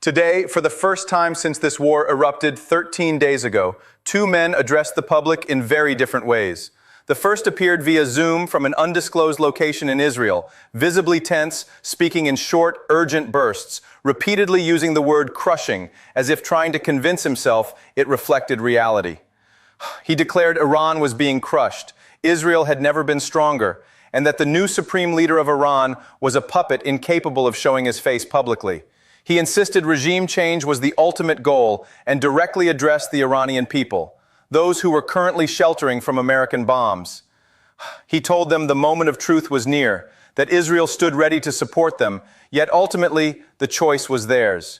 Today, for the first time since this war erupted 13 days ago, two men addressed the public in very different ways. The first appeared via Zoom from an undisclosed location in Israel, visibly tense, speaking in short, urgent bursts, repeatedly using the word crushing, as if trying to convince himself it reflected reality. He declared Iran was being crushed, Israel had never been stronger, and that the new supreme leader of Iran was a puppet incapable of showing his face publicly. He insisted regime change was the ultimate goal and directly addressed the Iranian people, those who were currently sheltering from American bombs. He told them the moment of truth was near, that Israel stood ready to support them, yet ultimately the choice was theirs.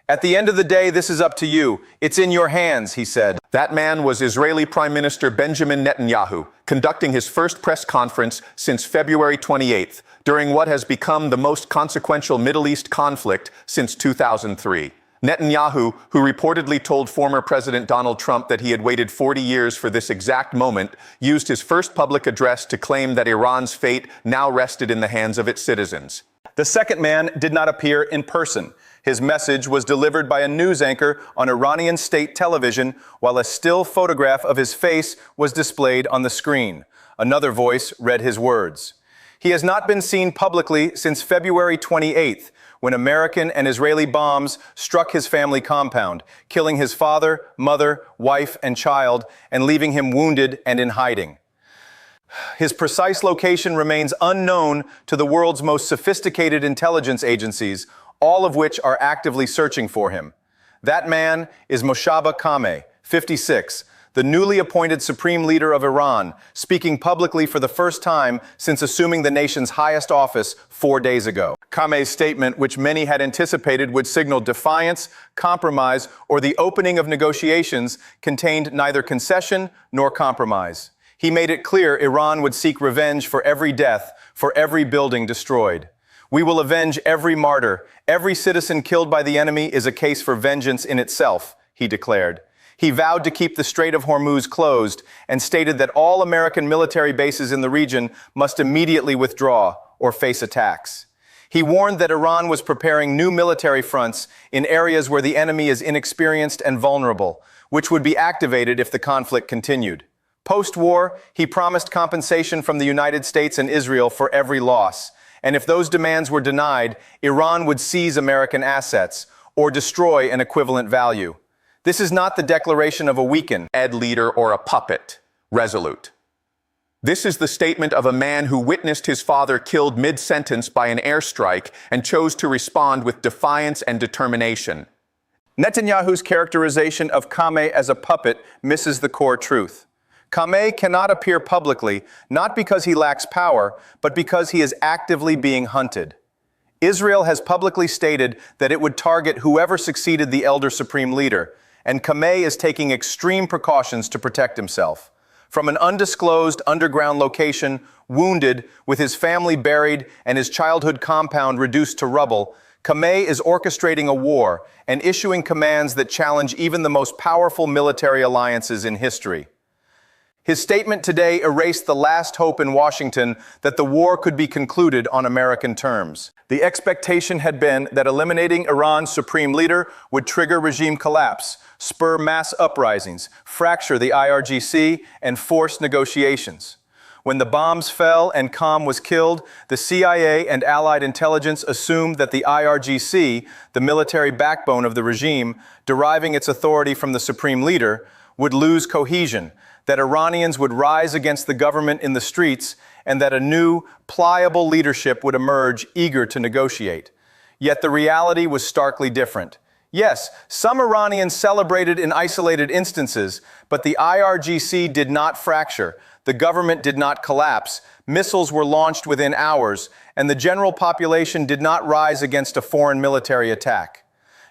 At the end of the day, this is up to you. It's in your hands, he said. That man was Israeli Prime Minister Benjamin Netanyahu, conducting his first press conference since February 28th, during what has become the most consequential Middle East conflict since 2003. Netanyahu, who reportedly told former President Donald Trump that he had waited 40 years for this exact moment, used his first public address to claim that Iran's fate now rested in the hands of its citizens. The second man did not appear in person. His message was delivered by a news anchor on Iranian state television, while a still photograph of his face was displayed on the screen. Another voice read his words. He has not been seen publicly since February 28th, when American and Israeli bombs struck his family compound, killing his father, mother, wife, and child, and leaving him wounded and in hiding. His precise location remains unknown to the world's most sophisticated intelligence agencies, all of which are actively searching for him. That man is Moshabe Kameh, 56, the newly appointed supreme leader of Iran, speaking publicly for the first time since assuming the nation's highest office 4 days ago. Kameh's statement, which many had anticipated would signal defiance, compromise, or the opening of negotiations, contained neither concession nor compromise. He made it clear Iran would seek revenge for every death, for every building destroyed. We will avenge every martyr. Every citizen killed by the enemy is a case for vengeance in itself, he declared. He vowed to keep the Strait of Hormuz closed and stated that all American military bases in the region must immediately withdraw or face attacks. He warned that Iran was preparing new military fronts in areas where the enemy is inexperienced and vulnerable, which would be activated if the conflict continued. Post-war, he promised compensation from the United States and Israel for every loss. And if those demands were denied, Iran would seize American assets or destroy an equivalent value. This is not the declaration of a weakened Leader or a puppet. Resolute. This is the statement of a man who witnessed his father killed mid-sentence by an airstrike and chose to respond with defiance and determination. Netanyahu's characterization of Kameh as a puppet misses the core truth. Kameh cannot appear publicly, not because he lacks power, but because he is actively being hunted. Israel has publicly stated that it would target whoever succeeded the elder supreme leader, and Kameh is taking extreme precautions to protect himself. From an undisclosed underground location, wounded, with his family buried and his childhood compound reduced to rubble, Kameh is orchestrating a war and issuing commands that challenge even the most powerful military alliances in history. His statement today erased the last hope in Washington that the war could be concluded on American terms. The expectation had been that eliminating Iran's supreme leader would trigger regime collapse, spur mass uprisings, fracture the IRGC, and force negotiations. When the bombs fell and Qam was killed, the CIA and allied intelligence assumed that the IRGC, the military backbone of the regime, deriving its authority from the supreme leader, would lose cohesion, that Iranians would rise against the government in the streets, and that a new, pliable leadership would emerge eager to negotiate. Yet the reality was starkly different. Yes, some Iranians celebrated in isolated instances, but the IRGC did not fracture, the government did not collapse, missiles were launched within hours, and the general population did not rise against a foreign military attack.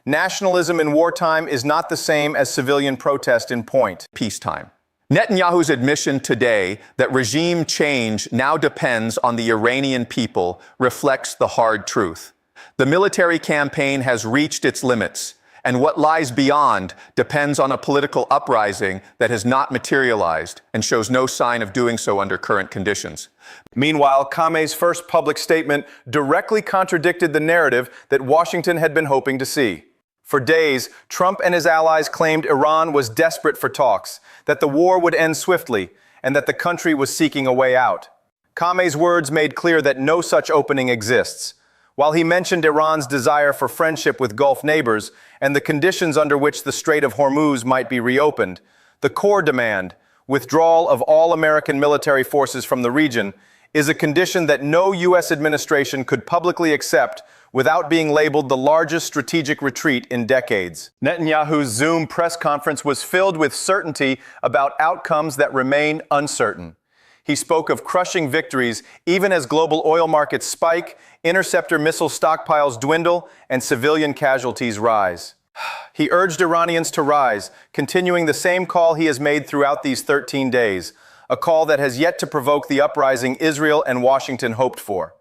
Nationalism in wartime is not the same as civilian protest in point. Peacetime. Netanyahu's admission today that regime change now depends on the Iranian people reflects the hard truth. The military campaign has reached its limits, and what lies beyond depends on a political uprising that has not materialized and shows no sign of doing so under current conditions. Meanwhile, Kameh's first public statement directly contradicted the narrative that Washington had been hoping to see. For days, Trump and his allies claimed Iran was desperate for talks, that the war would end swiftly, and that the country was seeking a way out. Kame's words made clear that no such opening exists. While he mentioned Iran's desire for friendship with Gulf neighbors and the conditions under which the Strait of Hormuz might be reopened, the core demand, withdrawal of all American military forces from the region, is a condition that no U.S. administration could publicly accept without being labeled the largest strategic retreat in decades. Netanyahu's Zoom press conference was filled with certainty about outcomes that remain uncertain. He spoke of crushing victories even as global oil markets spike, interceptor missile stockpiles dwindle, and civilian casualties rise. He urged Iranians to rise, continuing the same call he has made throughout these 13 days, a call that has yet to provoke the uprising Israel and Washington hoped for.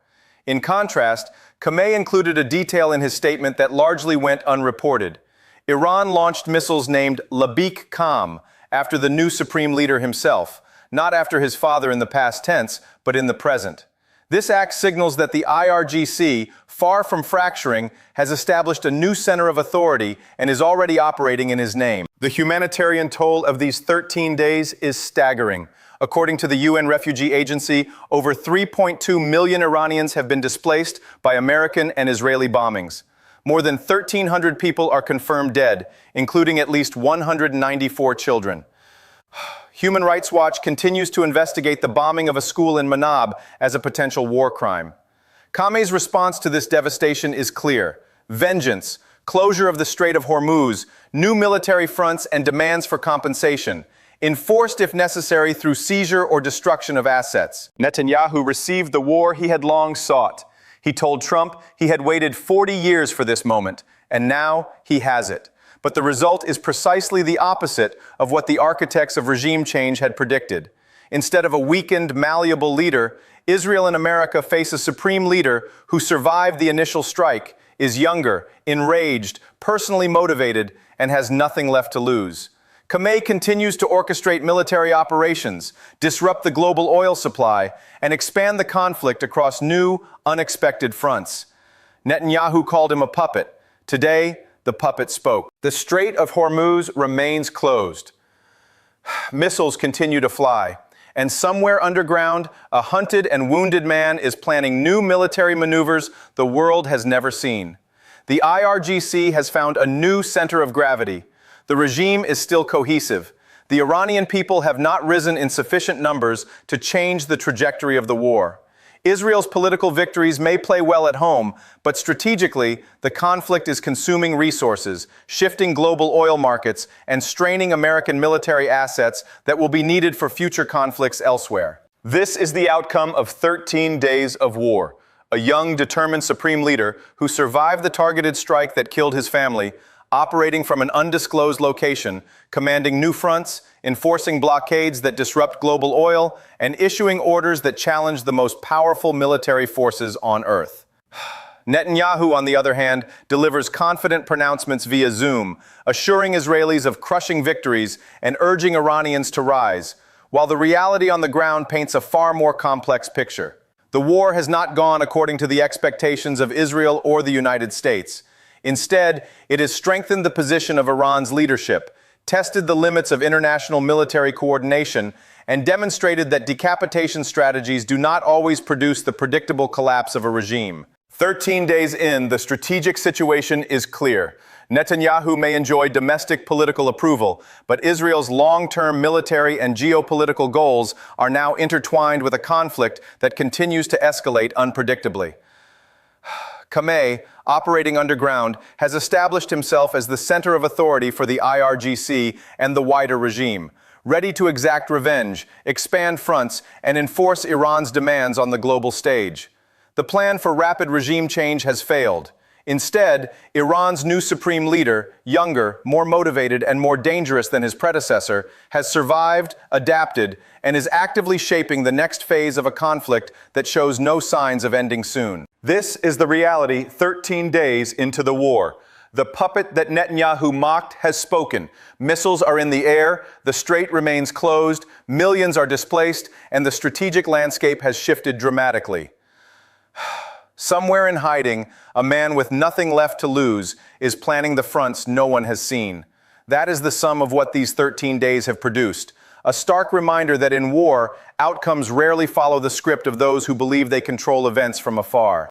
In contrast, Kame included a detail in his statement that largely went unreported. Iran launched missiles named Labik Kam after the new supreme leader himself, not after his father in the past tense, but in the present. This act signals that the IRGC, far from fracturing, has established a new center of authority and is already operating in his name. The humanitarian toll of these 13 days is staggering. According to the UN Refugee Agency, over 3.2 million Iranians have been displaced by American and Israeli bombings. More than 1,300 people are confirmed dead, including at least 194 children. Human Rights Watch continues to investigate the bombing of a school in Manab as a potential war crime. Kame's response to this devastation is clear: vengeance, closure of the Strait of Hormuz, new military fronts, and demands for compensation, enforced if necessary through seizure or destruction of assets. Netanyahu received the war he had long sought. He told Trump he had waited 40 years for this moment, and now he has it. But the result is precisely the opposite of what the architects of regime change had predicted. Instead of a weakened, malleable leader, Israel and America face a supreme leader who survived the initial strike, is younger, enraged, personally motivated, and has nothing left to lose. Kame continues to orchestrate military operations, disrupt the global oil supply, and expand the conflict across new, unexpected fronts. Netanyahu called him a puppet. Today, the puppet spoke. The Strait of Hormuz remains closed. Missiles continue to fly, and somewhere underground, a hunted and wounded man is planning new military maneuvers the world has never seen. The IRGC has found a new center of gravity. The regime is still cohesive. The Iranian people have not risen in sufficient numbers to change the trajectory of the war. Israel's political victories may play well at home, but strategically, the conflict is consuming resources, shifting global oil markets, and straining American military assets that will be needed for future conflicts elsewhere. This is the outcome of 13 days of war. A young, determined supreme leader who survived the targeted strike that killed his family, operating from an undisclosed location, commanding new fronts, enforcing blockades that disrupt global oil, and issuing orders that challenge the most powerful military forces on Earth. Netanyahu, on the other hand, delivers confident pronouncements via Zoom, assuring Israelis of crushing victories and urging Iranians to rise, while the reality on the ground paints a far more complex picture. The war has not gone according to the expectations of Israel or the United States. Instead, it has strengthened the position of Iran's leadership, tested the limits of international military coordination, and demonstrated that decapitation strategies do not always produce the predictable collapse of a regime. 13 days in, the strategic situation is clear. Netanyahu may enjoy domestic political approval, but Israel's long-term military and geopolitical goals are now intertwined with a conflict that continues to escalate unpredictably. Kame, operating underground, has established himself as the center of authority for the IRGC and the wider regime, ready to exact revenge, expand fronts, and enforce Iran's demands on the global stage. The plan for rapid regime change has failed. Instead, Iran's new supreme leader, younger, more motivated, and more dangerous than his predecessor, has survived, adapted, and is actively shaping the next phase of a conflict that shows no signs of ending soon. This is the reality 13 days into the war. The puppet that Netanyahu mocked has spoken. Missiles are in the air, the strait remains closed, millions are displaced, and the strategic landscape has shifted dramatically. Somewhere in hiding, a man with nothing left to lose is planning the fronts no one has seen. That is the sum of what these 13 days have produced. A stark reminder that in war, outcomes rarely follow the script of those who believe they control events from afar.